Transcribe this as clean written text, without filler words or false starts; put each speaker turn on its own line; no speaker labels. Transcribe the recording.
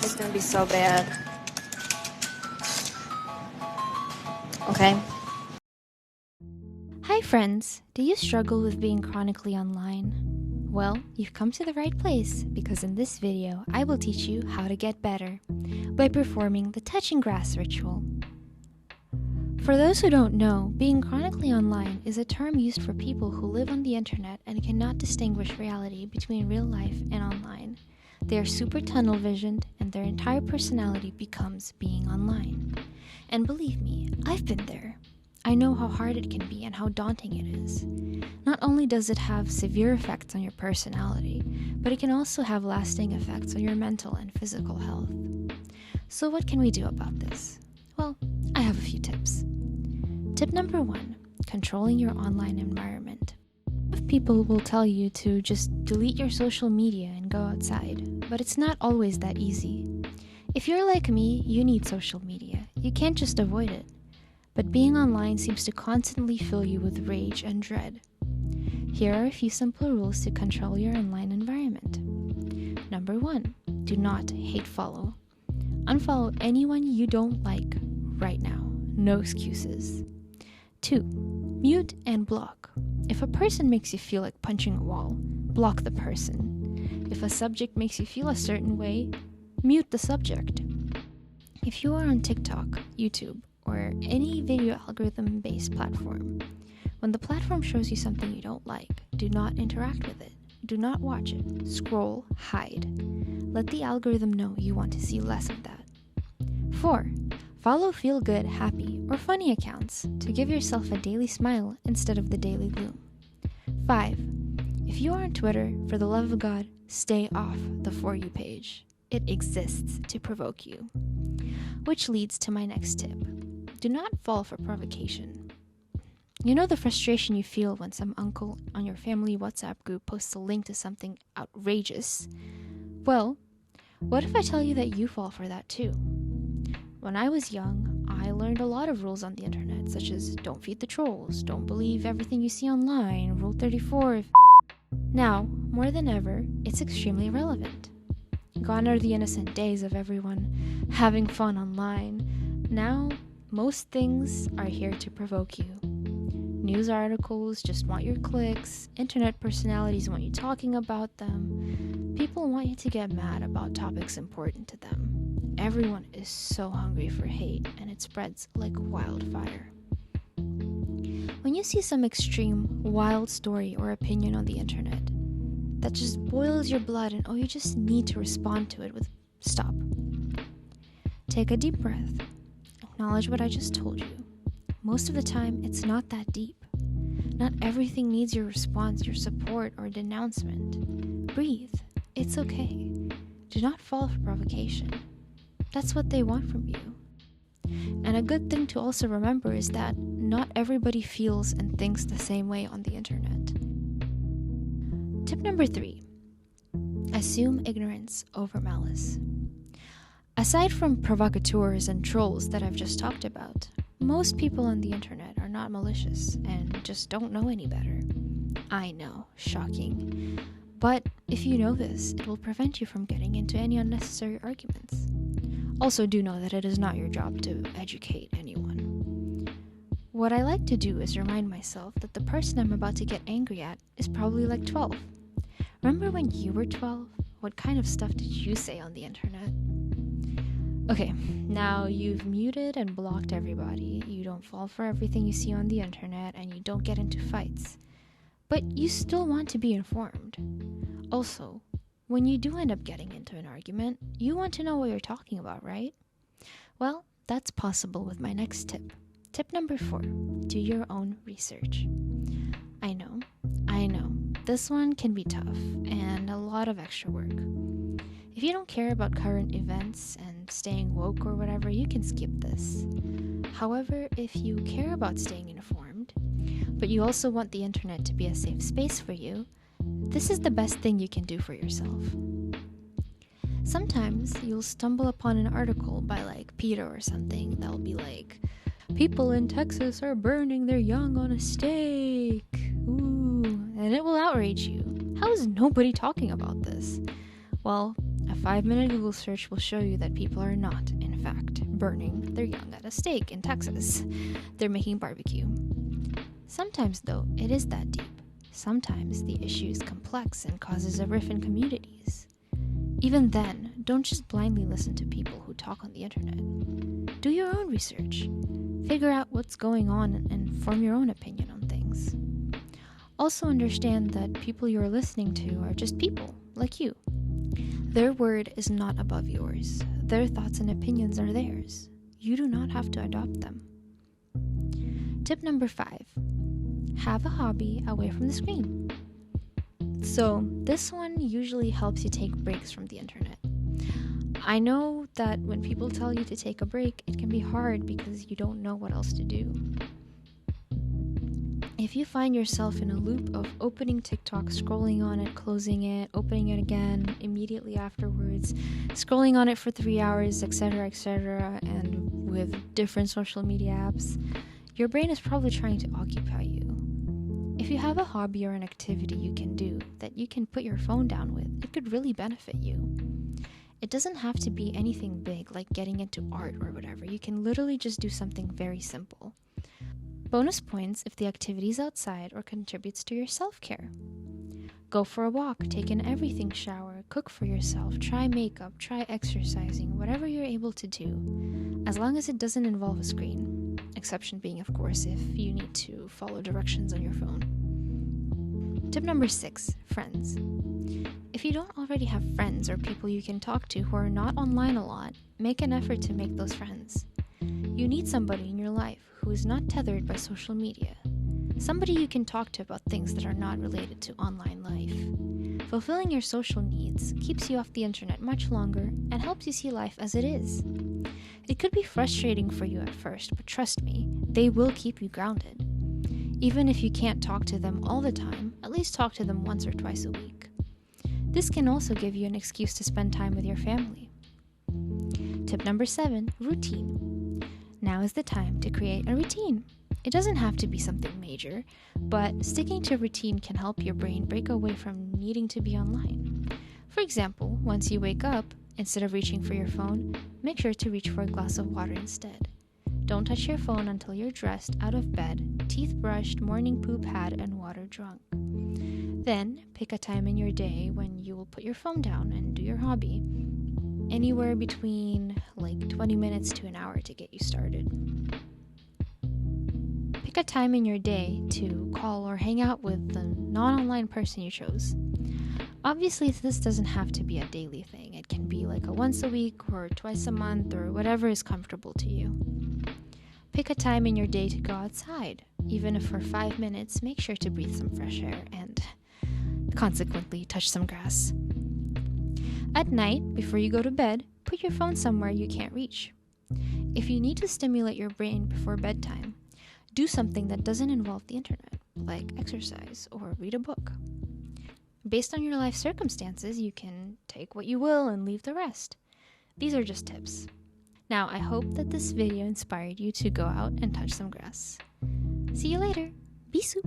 It's gonna be so bad. Okay.
Hi friends, do you struggle with being chronically online? Well, you've come to the right place because in this video, I will teach you how to get better by performing the touching grass ritual. For those who don't know, being chronically online is a term used for people who live on the internet and cannot distinguish reality between real life and online. They are super tunnel visioned and their entire personality becomes being online. And believe me, I've been there. I know how hard it can be and how daunting it is. Not only does it have severe effects on your personality, but it can also have lasting effects on your mental and physical health. So what can we do about this? Well, I have a few tips. Tip number 1, controlling your online environment. People will tell you to just delete your social media and go outside, but it's not always that easy. If you're like me, you need social media. You can't just avoid it. But being online seems to constantly fill you with rage and dread. Here are a few simple rules to control your online environment. Number 1, do not hate follow. Unfollow anyone you don't like right now. No excuses. 2, mute and block. If a person makes you feel like punching a wall, block the person. If a subject makes you feel a certain way, mute the subject. If you are on TikTok, YouTube, or any video algorithm-based platform, when the platform shows you something you don't like, do not interact with it. Do not watch it. Scroll, hide. Let the algorithm know you want to see less of that. 4, follow feel-good, happy, or funny accounts to give yourself a daily smile instead of the daily gloom. 5, if you are on Twitter, for the love of God, stay off the For You page. It exists to provoke you. Which leads to my next tip. Do not fall for provocation. You know the frustration you feel when some uncle on your family WhatsApp group posts a link to something outrageous? Well, what if I tell you that you fall for that too? When I was young, I learned a lot of rules on the internet, such as don't feed the trolls, don't believe everything you see online, Rule 34. Now, more than ever, it's extremely relevant. Gone are the innocent days of everyone having fun online. Now, most things are here to provoke you. News articles just want your clicks, internet personalities want you talking about them, people want you to get mad about topics important to them. Everyone is so hungry for hate, and it spreads like wildfire. When you see some extreme, wild story or opinion on the internet that just boils your blood and you just need to respond to it with stop. Take a deep breath. Acknowledge what I just told you. Most of the time, it's not that deep. Not everything needs your response, your support, or denouncement. Breathe. It's okay. Do not fall for provocation. That's what they want from you. And a good thing to also remember is that not everybody feels and thinks the same way on the internet. Tip number 3. Assume ignorance over malice. Aside from provocateurs and trolls that I've just talked about, most people on the internet are not malicious and just don't know any better. I know, shocking. But if you know this, it will prevent you from getting into any unnecessary arguments. Also, do know that it is not your job to educate anyone. What I like to do is remind myself that the person I'm about to get angry at is probably like 12. Remember when you were 12? What kind of stuff did you say on the internet? Okay, now you've muted and blocked everybody. You don't fall for everything you see on the internet, and you don't get into fights. But you still want to be informed. Also, when you do end up getting into an argument, you want to know what you're talking about, right? Well, that's possible with my next tip. Tip number 4, do your own research. I know, this one can be tough and a lot of extra work. If you don't care about current events and staying woke or whatever, you can skip this. However, if you care about staying informed, but you also want the internet to be a safe space for you, this is the best thing you can do for yourself. Sometimes you'll stumble upon an article by like PETA or something that'll be like, people in Texas are burning their young on a stake. Ooh, and it will outrage you. How is nobody talking about this? Well, a 5-minute Google search will show you that people are not, in fact, burning their young at a stake in Texas. They're making barbecue. Sometimes, though, it is that deep. Sometimes the issue is complex and causes a rift in communities. Even then, don't just blindly listen to people who talk on the internet. Do your own research. Figure out what's going on and form your own opinion on things. Also understand that people you're listening to are just people, like you. Their word is not above yours. Their thoughts and opinions are theirs. You do not have to adopt them. Tip number 5. Have a hobby away from the screen. So, this one usually helps you take breaks from the internet. I know that when people tell you to take a break, it can be hard because you don't know what else to do. If you find yourself in a loop of opening TikTok, scrolling on it, closing it, opening it again immediately afterwards, scrolling on it for 3 hours, etc., and with different social media apps, your brain is probably trying to occupy you. If you have a hobby or an activity you can do that you can put your phone down with, it could really benefit you. It doesn't have to be anything big like getting into art or whatever. You can literally just do something very simple. Bonus points if the activity is outside or contributes to your self-care. Go for a walk, take an everything shower, cook for yourself, try makeup, try exercising, whatever you're able to do, as long as it doesn't involve a screen. Exception being, of course, if you need to follow directions on your phone. Tip number 6, friends. If you don't already have friends or people you can talk to who are not online a lot, make an effort to make those friends. You need somebody in your life who is not tethered by social media. Somebody you can talk to about things that are not related to online life. Fulfilling your social needs keeps you off the internet much longer and helps you see life as it is. It could be frustrating for you at first, but trust me, they will keep you grounded. Even if you can't talk to them all the time, at least talk to them once or twice a week. This can also give you an excuse to spend time with your family. Tip number 7, routine. Now is the time to create a routine. It doesn't have to be something major, but sticking to a routine can help your brain break away from needing to be online. For example, once you wake up, instead of reaching for your phone, make sure to reach for a glass of water instead. Don't touch your phone until you're dressed, out of bed, teeth brushed, morning poop had, and water drunk. Then, pick a time in your day when you will put your phone down and do your hobby. Anywhere between 20 minutes to an hour to get you started. Pick a time in your day to call or hang out with the non-online person you chose. Obviously, this doesn't have to be a daily thing. It can be like a once a week or twice a month or whatever is comfortable to you. Pick a time in your day to go outside. Even if for 5 minutes, make sure to breathe some fresh air and consequently touch some grass. At night, before you go to bed, put your phone somewhere you can't reach. If you need to stimulate your brain before bedtime, do something that doesn't involve the internet, like exercise or read a book. Based on your life circumstances, you can take what you will and leave the rest. These are just tips. Now, I hope that this video inspired you to go out and touch some grass. See you later. Be soup.